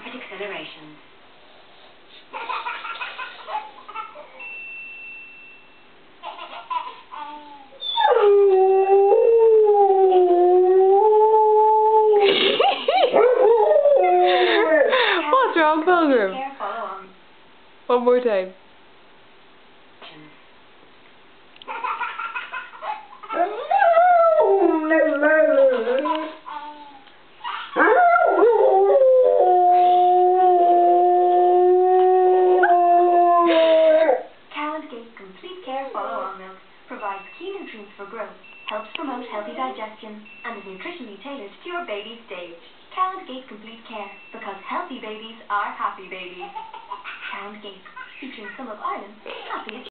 rapid acceleration. What's wrong, Pilgrim? One more time. Gate Complete Care Follow-On Milk provides key nutrients for growth, helps promote healthy digestion, and is nutritionally tailored to your baby's stage. Gate Complete Care, because healthy babies are happy babies. Gate, featuring some of Ireland's happiest